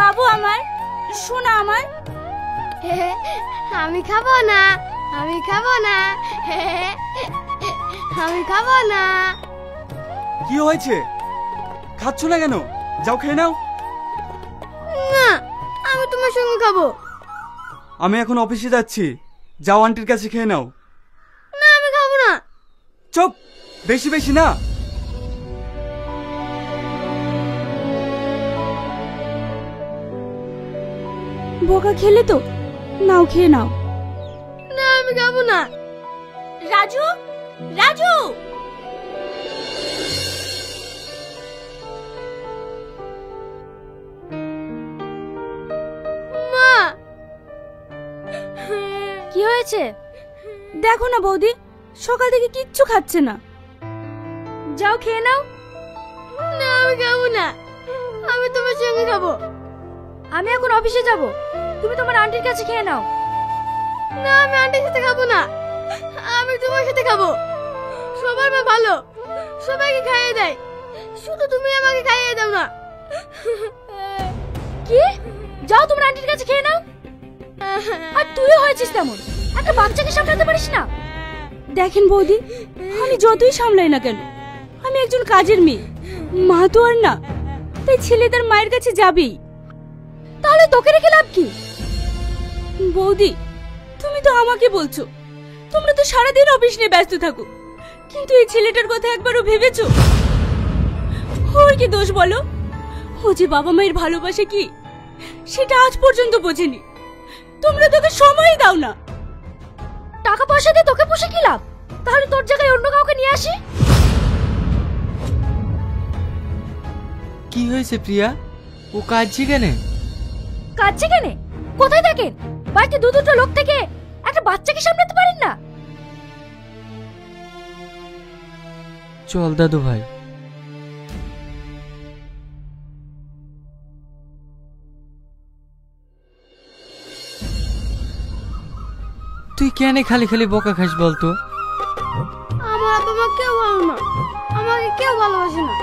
বাবু আমার, সোনা আমার। আমি খাবো না, আমি খাবো না, আমি খাবো না। কি হয়েছে? খাচ্ছ না কেন? যাও খেয়ে নাও। না, আমি তোমার সঙ্গে খাবো। আমি এখন অফিসে যাচ্ছি, যাও আন্টির কাছে খেয়ে নাও। না, আমি খাবো না। চুপ, বেশি বেশি না। বোকা খেলে তো, নাও খেয়ে নাও। না, আমি খাবো না। রাজু, রাজু, মা, কি হয়েছে? দেখো না বৌদি, সকাল থেকে কিচ্ছু খাচ্ছে না। যাও খেয়ে নাও। না, আমি খাবো না, আমি তোমার সঙ্গে খাবো। আমি এখন অফিসে যাব, তুমি তোমার আন্টির কাছে খেয়ে নাও। না, আমি আন্টির সাথে খাবো না, আমি তোমার সাথে খাবো। সবার মা ভালো, সবাইকে খাইয়ে দেয়, শুধু তুমি আমাকে খাইয়ে দাও না। কি? যাও তোমার আন্টির কাছে খেয়ে নাও। আর তুইও হয়েছিস তেমন, একটা বাচ্চাকে সামলাতে পারিস না। দেখেন বৌদি, আমি যতই সামলাই না কেন, আমি একজন কাজের মেয়ে, মা তো আর না, তাই ছেলে তার মায়ের কাছে যাবেই। তাহলে তোকে রেখে লাভ কি? বৌদি, তুমি তো আমাকে বলছো তোমরা তো সারাদিন অফিস নিয়ে ব্যস্ত থাকো, কিন্তু এই ছেলেটার কথা একবারও ভেবেছো? ওর কি দোষ বলো? ও যে বাবা মায়ের ভালোবাসে কি সেটা আজ পর্যন্ত বোঝেনি। তোমরা তোকে সময় দাও না। টাকা পয়সা দিয়ে তোকে পুষে কি লাভ? তাহলে তোর জায়গায় অন্য কাউকে নিয়ে আসি। কি হয়েছে প্রিয়া? ও কাঁদছে কেন? কাঁদছে কেন? কোথায় থাকেন? বাড়িতে দুটো লোক থেকে একটা বাচ্চাকে সামলাতে পারেন না? চল দাদু ভাই। তুই কেন খালি খালি বকা খাস বলতো? আমার বাবা মা কেউ ভালো না, আমাকে কেউ ভালোবাসে না।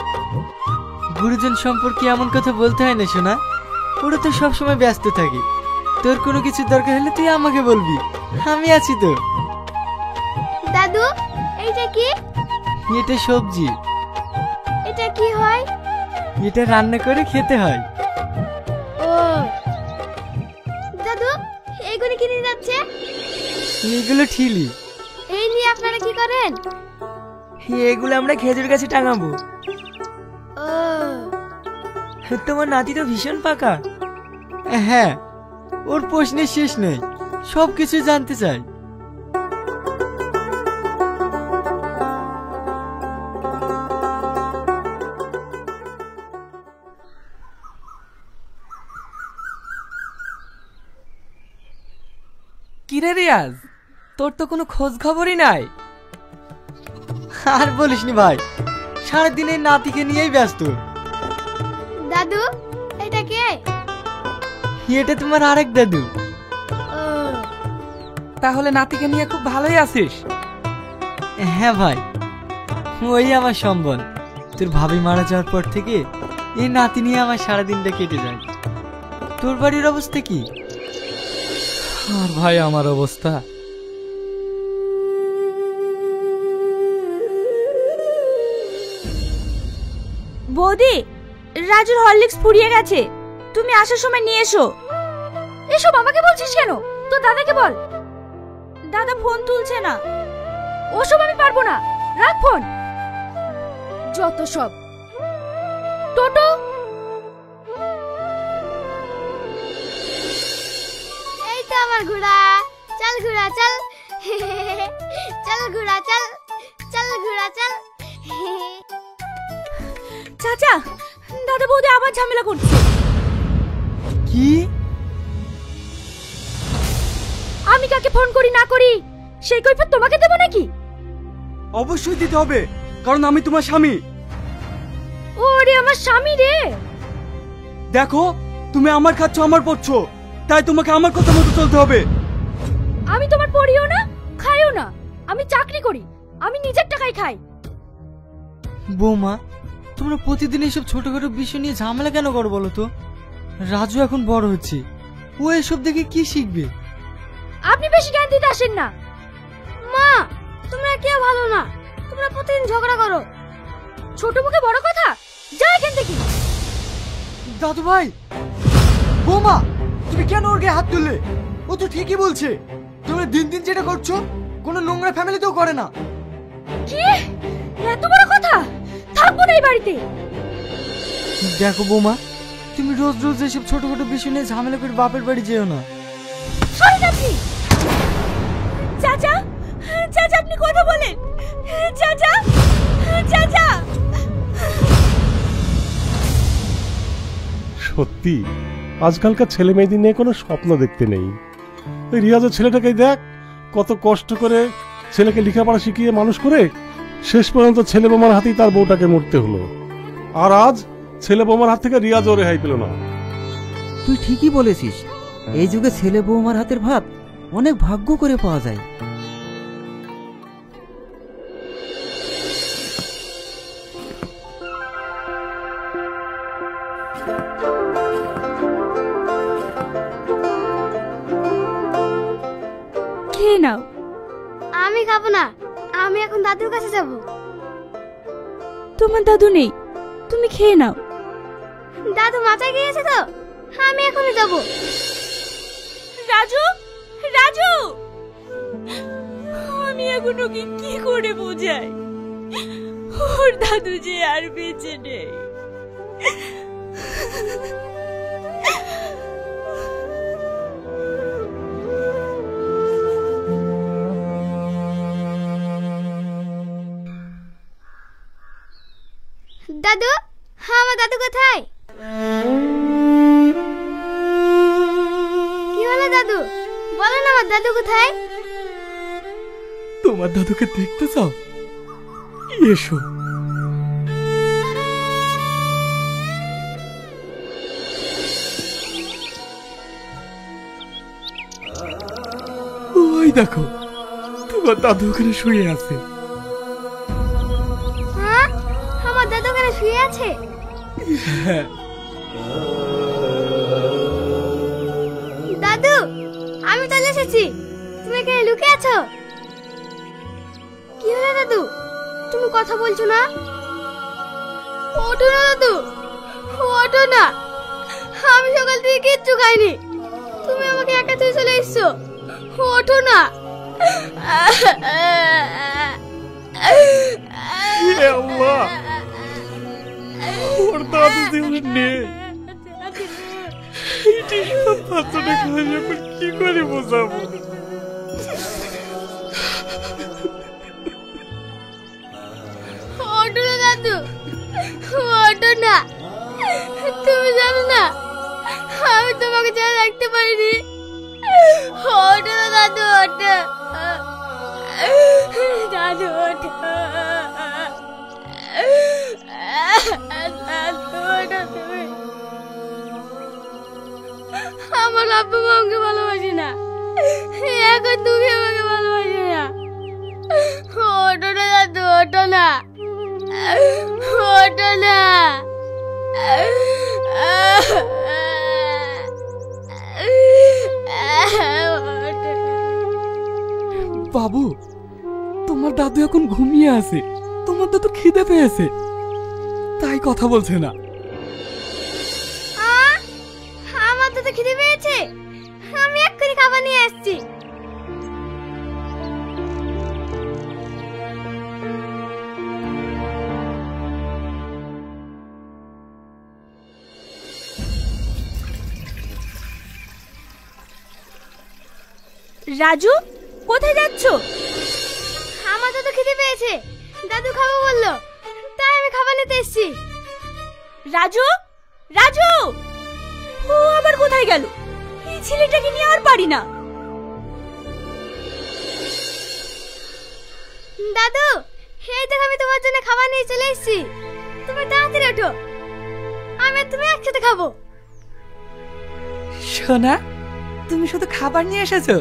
গুরুজন সম্পর্কে এমন কথা বলতে হয় না শোনা, ওরা তো সবসময় ব্যস্ত থাকে। তোর কোনো কিছু দরকার হলে তুই আমাকে বলবি, আমি আছি তো। দাদু, এইটা কি? এটা সবজি। এটা কি হয়? এটা রান্না করে খেতে হয়। ও দাদু, এইগুলো কি নিয়ে যাচ্ছে? এগুলো ঠিলি। এই নিয়ে আপনারা কি করেন? এগুলো আমরা খেজুর গাছে টাঙাবো। ও, তোমার নাতি তো ভীষণ পাকা। হ্যাঁ, ওর প্রশ্নের শেষ নেই, সবকিছু জানতে চাই। কিরে রিয়াজ, তোর তো কোনো খোঁজ খবরই নাই। আর বলিসনি ভাই, সারাদিন এই নাতিকে নিয়েই ব্যস্ত। দাদু, এটা কে? এটা তোমার আরেক দাদু। ও, তাহলে নাতিকে নিয়ে খুব ভালোই আছিস। হ্যাঁ ভাই, ওই আমার সম্বল। তোর ভাবি মারা যাওয়ার পর থেকে এই নাতি নিয়ে আমার সারাদিনটা কেটে যায়। তোর বাড়ির অবস্থা কি? আর ভাই আমার অবস্থা, বৌদি, রাজুর হরলিক্স ফুরিয়ে গেছে, তুমি আসার সময় নিয়ে এসো। এসব আমাকে বলছিস কেন? তোর দাদাকে বল। দাদা ফোন তুলছে না। ওসব আমি পারবো না, রাখ ফোন। যত সব। টোটো, এই তো আমার ঘোড়া। চল ঘোড়া চল, চল ঘোড়া চল, চল ঘোড়া চল। চাচা, দাদা বৌদি আবার ঝামেলা করছে। কি? আমি কাকে ফোন করি না করি সেই কৈফিয়ত তোমাকে দেব নাকি? অবশ্যই দিতে হবে, কারণ আমি তোমার স্বামী। ওরে আমার স্বামী রে। দেখো, তুমি আমার খাচ্ছ, আমার পড়ছো, তাই তোমাকে আমার কথা মতো চলতে হবে। আমি তোমার পড়িও না, খাইও না। আমি চাকরি করি, আমি নিজের টাকায় খাই। বৌমা, তোমরা প্রতিদিন এসব ছোটখাটো বিষয় নিয়ে ঝামেলা কেন করো বলো তো? রাজু এখন বড় হচ্ছে, ও এসব দেখে কি শিখবে? আপনি বেশি জ্ঞান দিতে আসেন না। মা, তোমরা কেউ ভালো না, তোমরা প্রতিদিন ঝগড়া করো। ছোট মুখে বড় কথা, যা এখান থেকে। দাদু ভাই, বৌমা, তুমি কেন ওর গায়ে হাত তুললে? ও তো ঠিকই বলছে। তুমি দিন দিন যেটা করছো কোনো নোংরা ফ্যামিলিতেও করে না। কি এত বড় কথা? থাকবো না এই বাড়িতে। দেখো বৌমা, তুমি রোজ রোজ এসব ছোটখাটো বিষয় নিয়ে ঝামেলা করে বাপের বাড়ি যেও না। সরেন আপনি। চাচা, চাচা আপনি কথা বলেন। চাচা, চাচা। সত্যি আজকালকার ছেলে মেয়েদের নিয়ে কোনো স্বপ্ন দেখতে নেই। ওই রিয়াজের ছেলেটাকে দেখ, কত কষ্ট করে ছেলেকে লেখাপড়া শিখিয়ে মানুষ করে শেষ পর্যন্ত ছেলে বোমার হাতেই তার বউটাকে মরতে হলো। আর আজ ছেলে বোমার হাত থেকে রিয়াজও রেহাই পেল না। তুই ঠিকই বলেছিস, এই যুগে ছেলে বৌমার হাতের ভাত অনেক ভাগ্য করে পাওয়া যায়। খেয়ে নাও। আমি খাবো না, আমি এখন দাদুর কাছে যাব। তোমার দাদু নেই, তুমি খেয়ে নাও। দাদু মাথায় গিয়েছে তো, আমি এখনই যাব। রাজু, রাজু, আমি এখন ওকে কি করে বোঝাই? ওর দাদু যে আর বেঁচে নেই। দাদু, আমার দাদু কোথায়? কি হলো দাদু, বলো না আমার দাদু কোথায়? তোমার দাদুকে দেখতে চাও? এসো। ওই দেখো, তোমার দাদু ওখানে শুয়ে আছে। হ্যাঁ, আমার দাদু ওখানে শুয়ে আছে। হ্যাঁ। দাদু, আমি চলে এসেছি, তুমি এখানে লুকিয়ে আছো? কি হলো দাদু, তুমি কথা বলছো না? ওঠো না দাদু, ওঠো না। আমি সকাল থেকে কিচ্ছু খাইনি, তুমি আমাকে একা তুই চলে এসছো। ওঠো না। আল্লাহ, ওর দাদু জীবনে নেই। এটি সব বাচ্চাটা খাই, এখন কি করে বোঝাবো? ওঠো না দাদু, ওঠো না। তুমি জানো না আমি তোমাকে যা রাখতে পারিনি। ওঠো না দাদু, ওঠো। দাদু ওঠো। দাদু ওঠো তুমি। আমার আব্বু মা আমাকে ভালোবাসে না, এখন তুমি আমাকে ভালোবাসে না। ওঠো না দাদু, ওঠো না, ওঠো না। বাবু, তোমার দাদু এখন ঘুমিয়ে আছে। তোমার দাদু খিদে পেয়েছে, তাই কথা বলছে না। আমার তো খিদে পেয়েছে, আমি এক্ষুনি খাবার নিয়ে আসছি। রাজু, কোথায় যাচ্ছো? আমার তো খিদে পেয়েছে, দাদু খাবো বললো, তাই আমি খাবার নিতে এসেছি। রাজু, রাজু, ও আবার কোথায় গেল? এই ছেলেটাকে নিয়ে আর পারি না। দাদু, এই দেখো আমি তোমার জন্য খাবার নিয়ে চলে এসেছি, তুমি তাড়াতাড়ি ওঠো, আমি আর তুমি একসাথে খাবো। সোনা, তুমি শুধু খাবার নিয়ে এসেছো,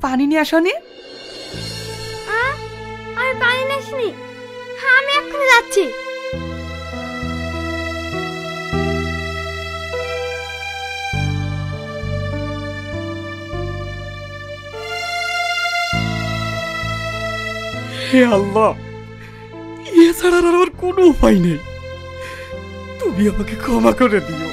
পানি নিয়ে আসোনি? আমি পানি নিয়ে আসিনি, আমি এক্ষুনি যাচ্ছি। হে আল্লাহ, এছাড়া আর আমার কোনো উপায় নেই, তুমি আমাকে ক্ষমা করে দিও।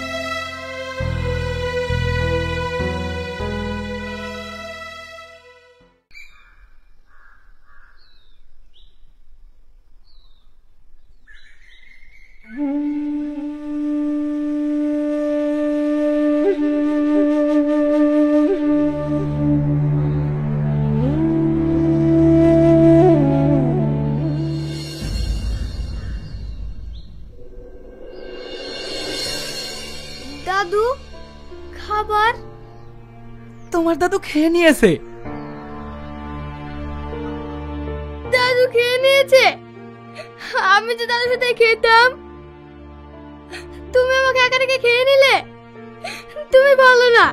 দাদু, খাবার? তোমার দাদু খেয়ে নিয়েছে। দাদু খেয়ে নিয়েছে? আমি তো দাদুর সাথে খেতাম। তুমি আমাকে একা রেখে খেয়ে নিলে। তুমি ভালো না,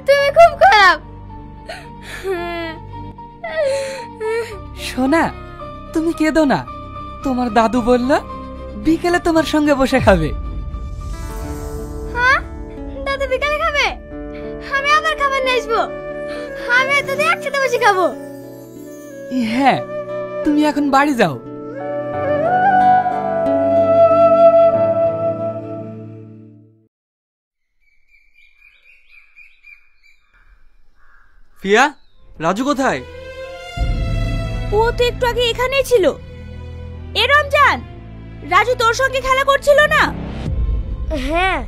তুমি খুব খারাপ। সোনা, তুমি কেঁদো না। তোমার দাদু বলল বিকেলে তোমার সঙ্গে বসে খাবে। হ্যাঁ, দাদু বিকালে খাবে? আমি আবার খাবার নিয়ে আসবো। আমি আর দাদু একসাথে বসে খাবো। হ্যাঁ, তুমি এখন বাড়ি যাও। পিয়া, রাজু কোথায়? ও তো একটু আগে এখানেই ছিল। এ রমজান, রাজু তোর সঙ্গে খেলা করছিল না? হ্যাঁ,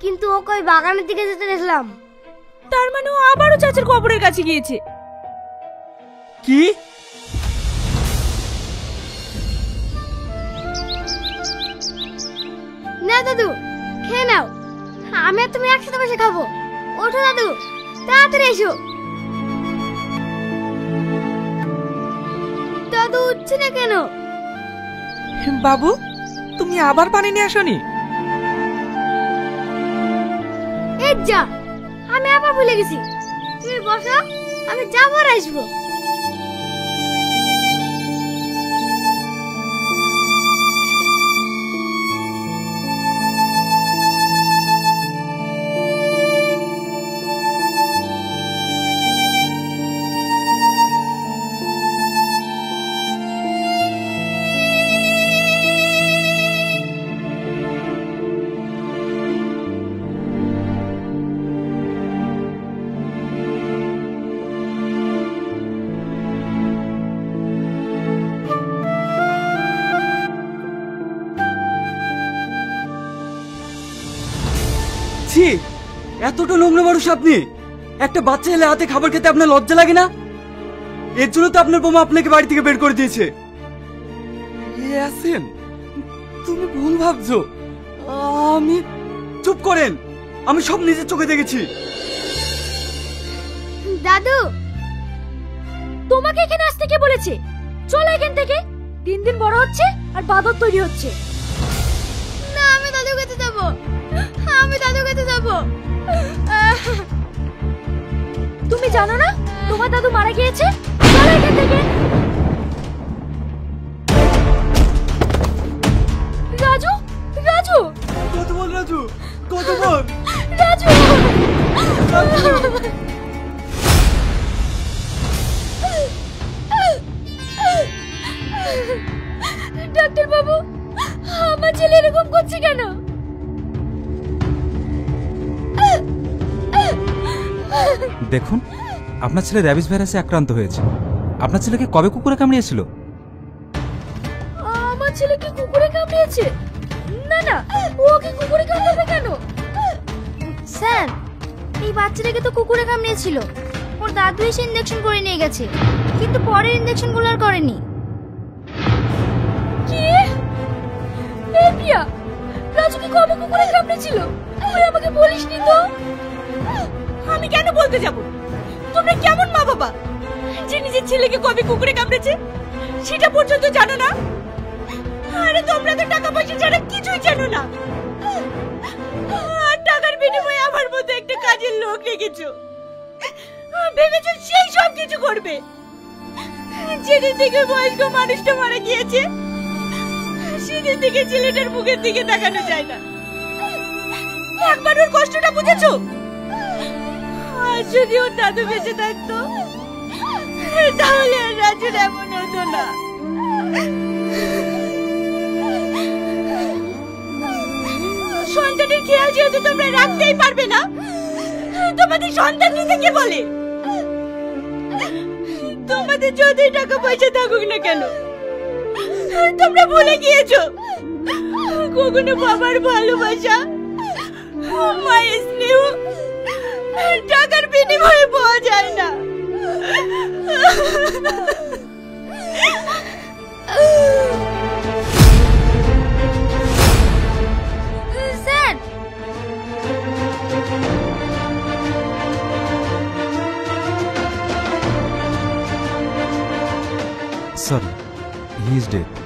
কিন্তু ও কই বাগানের দিকে যেতে দেখলাম। তার মানে ও আবারও চাচার কবরের কাছে গিয়েছে। কি? না দাদু, খেয়ে নাও। আমি আর তুমি একসাথে বসে খাবো। ওঠো দাদু, তাড়াতাড়ি এসো। দাদু উঠছে না কেন? বাবু, তুমি আবার পানি নিয়ে আসনি? এই যা, আমি আবার ভুলে গেছি। তুমি বসো, আমি যাবো আর আসবো। ছি, এতটা নোংরা মানুষ আপনি! একটা বাচ্চা ছেলে হাতে খাবার খেতে আপনার লজ্জা লাগে না? এর জন্য তো আপনার বোমা আপনাকে বাড়ি থেকে বের করে দিয়েছে। ইয়াসিন, তুমি ভুল ভাবছো। আমি... চুপ করেন, আমি সব নিজের চোখে দেখেছি। দাদু, তোমাকে এখানে আসতে কে বলেছে? চলো এখান থেকে। দিন দিন বড় হচ্ছে আর বাদর তৈরি হচ্ছে। না, আমি দাদুর কাছে যাবো। আমি দাদুর কাছে যাবো। তুমি জানো না তোমার দাদু মারা গিয়েছে? চলো এখান থেকে। রাজু, রাজু, কত বল রাজু, কত বল রাজু। ডাক্তার বাবু, আমার ছেলে এরকম করছে কেন? দেখুন, আপনার ছেলে র্যাবিস ভাইরাসে আক্রান্ত হয়েছে। আপনার ছেলেকে কবে কুকুরে কামড়িয়েছিল? আমার ছেলেকে কুকুরে কামড়িয়েছে? না না, ওকে কুকুরে কামড়াবে কেন? স্যার, এই বাচ্চাটাকে তো কুকুরে কামড়িয়েছিল। ওর দাদু এসে ইনজেকশন করে নিয়ে গেছে, কিন্তু পরের ইনজেকশনগুলো আর করেনি। কি? এই পিয়া, রাজুকে কবে কুকুরে কামড়েছিল? তুই আমাকে বলিসনি তো। আমি কেন বলতে যাব? তোমরা কেমন মা বাবা যে নিজের ছেলেকে কবে কুকুরে কামড়েছে সেটা পর্যন্ত জানো না? আরে তোমরা তো টাকা পয়সা ছাড়া কিছুই জানো না। আর টাকার বিনিময়ে আমার মতো একটা কাজের লোক রেখেছো। ভেবেছো সেই সব কিছু করবে। যেদিন থেকে বয়স্ক মানুষটা মারা গিয়েছে সেদিন থেকে ছেলেটার মুখের দিকে তাকানো যায় না। একবার ওর কষ্টটা বুঝেছো? আর যদি ওর দাদু বেঁচে থাকতো তাহলে আর রাজুর এমন হতো না। সন্তানের খেয়াল যেহেতু তোমরা রাখতেই পারবে না, তোমাদের সন্তান নিতে কে বলে? তোমাদের যতই টাকা পয়সা থাকুক না কেন, তোমরা ভুলে গিয়েছো কখনো বাবার ভালোবাসা, মায়ের স্নেহ টাকার বিনিময়ে পাওয়া যায় না। Sir, sorry, he is dead.